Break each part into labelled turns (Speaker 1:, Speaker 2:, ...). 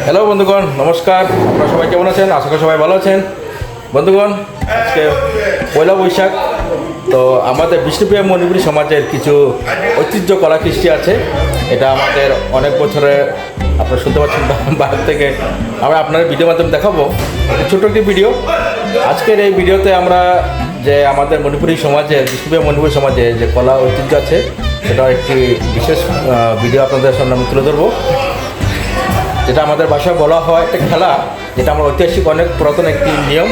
Speaker 1: Hello বন্ধুগণ, নমস্কার। আপনারা সবাই কেমন আছেন? আশা করি সবাই ভালো আছেন। বন্ধুগণ, আজকে পয়লা বৈশাখ। তো আমাদের বিষ্ণুপ্রিয়া মণিপুরী সমাজের কিছু ঐতিহ্য কলা কৃষ্টি আছে। এটা আমাদের অনেক বছরের, আপনারা শুনতে পাচ্ছেন বাইরে থেকে আমরা আপনার ভিডিওর মাধ্যমে দেখাবো ছোট্ট একটি ভিডিও। আজকের এই ভিডিওতে আমরা যে আমাদের মণিপুরী সমাজের, বিষ্ণুপ্রিয়া মণিপুরী সমাজে যে কলা ঐতিহ্য আছে, সেটা একটি বিশেষ ভিডিও আপনাদের সামনে আমি তুলে ধরবো। যেটা আমাদের ভাষায় বলা হয় একটা খেলা, যেটা আমরা ঐতিহাসিক অনেক পুরাতন একটি নিয়ম।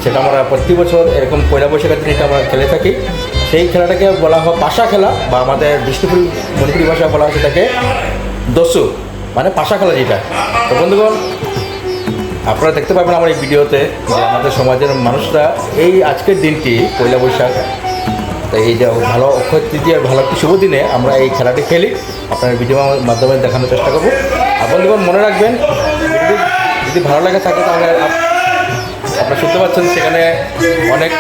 Speaker 1: সেটা আমরা প্রতি বছর এরকম পয়লা বৈশাখের দিনটা আমরা খেলে থাকি। সেই খেলাটাকে বলা হয় পাশা খেলা, বা আমাদের বিষ্ণুপুরী মণিপুরী ভাষায় বলা হয় সেটাকে দস্যু, মানে পাশা খেলা যেটা। তো বন্ধুগণ, আপনারা দেখতে পাবেন আমার এই ভিডিওতে যে আমাদের সমাজের মানুষরা এই আজকের দিনটি পয়লা বৈশাখ, তো এই যে ভালো অক্ষয় তৃতীয়ার ভালো একটি শুভ দিনে আমরা এই খেলাটি খেলি। আপনার ভিডিওর মাধ্যমে দেখানোর চেষ্টা করবো। আর বন্ধুগণ, মনে রাখবেন, ভিডিওটি যদি ভালো লাগে থাকে তাহলে আপনারা শুনতে পাচ্ছেন সেখানে অনেক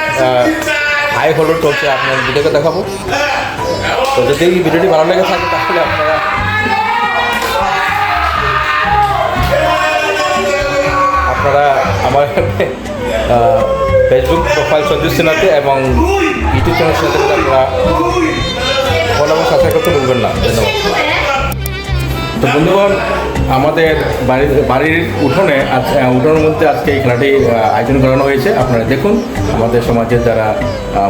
Speaker 1: হাই হলুদ চলছে। আপনার ভিডিওকে দেখাবো। তো যদি ভিডিওটি ভালো লেগে থাকে তাহলে আপনারা আমার ফেসবুক প্রোফাইল সঞ্জু সিনহাতে এবং ইউটিউব চ্যানেল সাথে আপনারা ফলো এবং সাবস্ক্রাইব করতে ভুলবেন না। ধন্যবাদ। তো বন্ধুগণ, আমাদের বাড়ির উঠোনের মধ্যে আজকে এই খেলাটি আয়োজন করানো হয়েছে। আপনারা দেখুন, আমাদের সমাজের যারা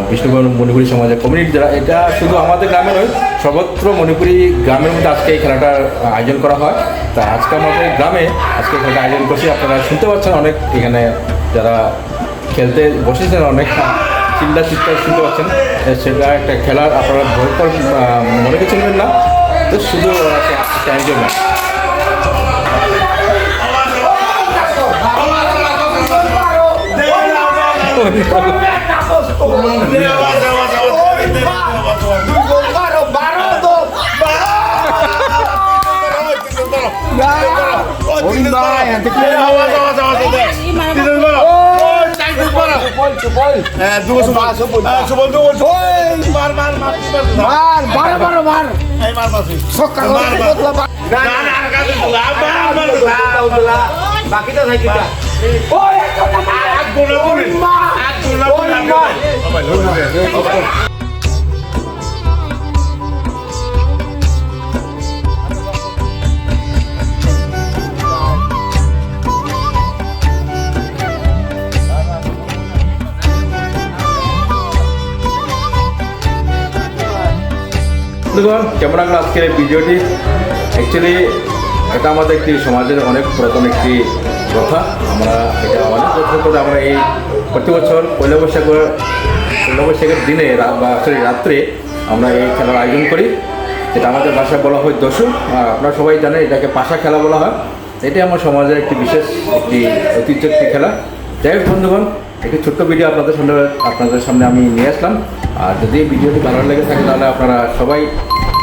Speaker 1: বিষ্ণুপুর মণিপুরী সমাজের কমিউনিটি যারা, এটা শুধু আমাদের গ্রামে নয়, সর্বত্র মণিপুরী গ্রামের মধ্যে আজকে এই খেলাটার আয়োজন করা হয়। তা আজকে আমাদের গ্রামে আজকে খেলাটা আয়োজন করছি। আপনারা শুনতে পাচ্ছেন অনেক এখানে যারা খেলতে বসেছেন, অনেক চিল্লার শুনতে পাচ্ছেন। সেটা একটা খেলার, আপনারা ভয়ঙ্কর মনে কিছু নেবেন না, তো শুধু আয়োজন না। কেমন লাগলো আজকের এই ভিডিওটি? অ্যাকচুয়ালি এটা আমাদের একটি সমাজের অনেক পুরাতন একটি প্রথা। আমরা এটা অনেক বছর করে আমরা এই প্রতি বছর পয়লা বৈশাখের দিনে বা রাত্রে আমরা এই খেলার আয়োজন করি, যেটা আমাদের ভাষায় বলা হয় দস্যু। আর আপনারা সবাই জানেন এটাকে পাশা খেলা বলা হয়। এটি আমার সমাজের একটি বিশেষ একটি ঐতিহ্য একটি খেলা। যাই হোক বন্ধুগণ, একটি ছোট্ট ভিডিও আপনাদের সামনে আমি নিয়ে আসলাম। আর যদি এই ভিডিওটি ভালো লেগে থাকে তাহলে আপনারা সবাই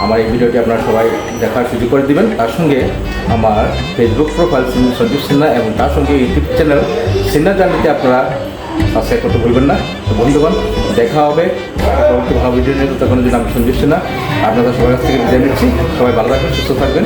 Speaker 1: আমার এই ভিডিওটি আপনারা সবাই দেখার সুযোগ করে দিবেন। তার সঙ্গে আমার ফেসবুক প্রোফাইল সঞ্জু সিনহা এবং তার সঙ্গে ইউটিউব চ্যানেল সিনহা জানতে আপনারা সাবস্ক্রাইব করতে ভুলবেন না। তো বন্ধুগণ, দেখা হবে পরবর্তী ভালো ভিডিও নিয়ে। তখন যদি আমি সঞ্জু সিনহা আপনাদের সবার কাছ থেকে বিদায় নিচ্ছি। সবাই ভালো থাকবেন, সুস্থ থাকবেন।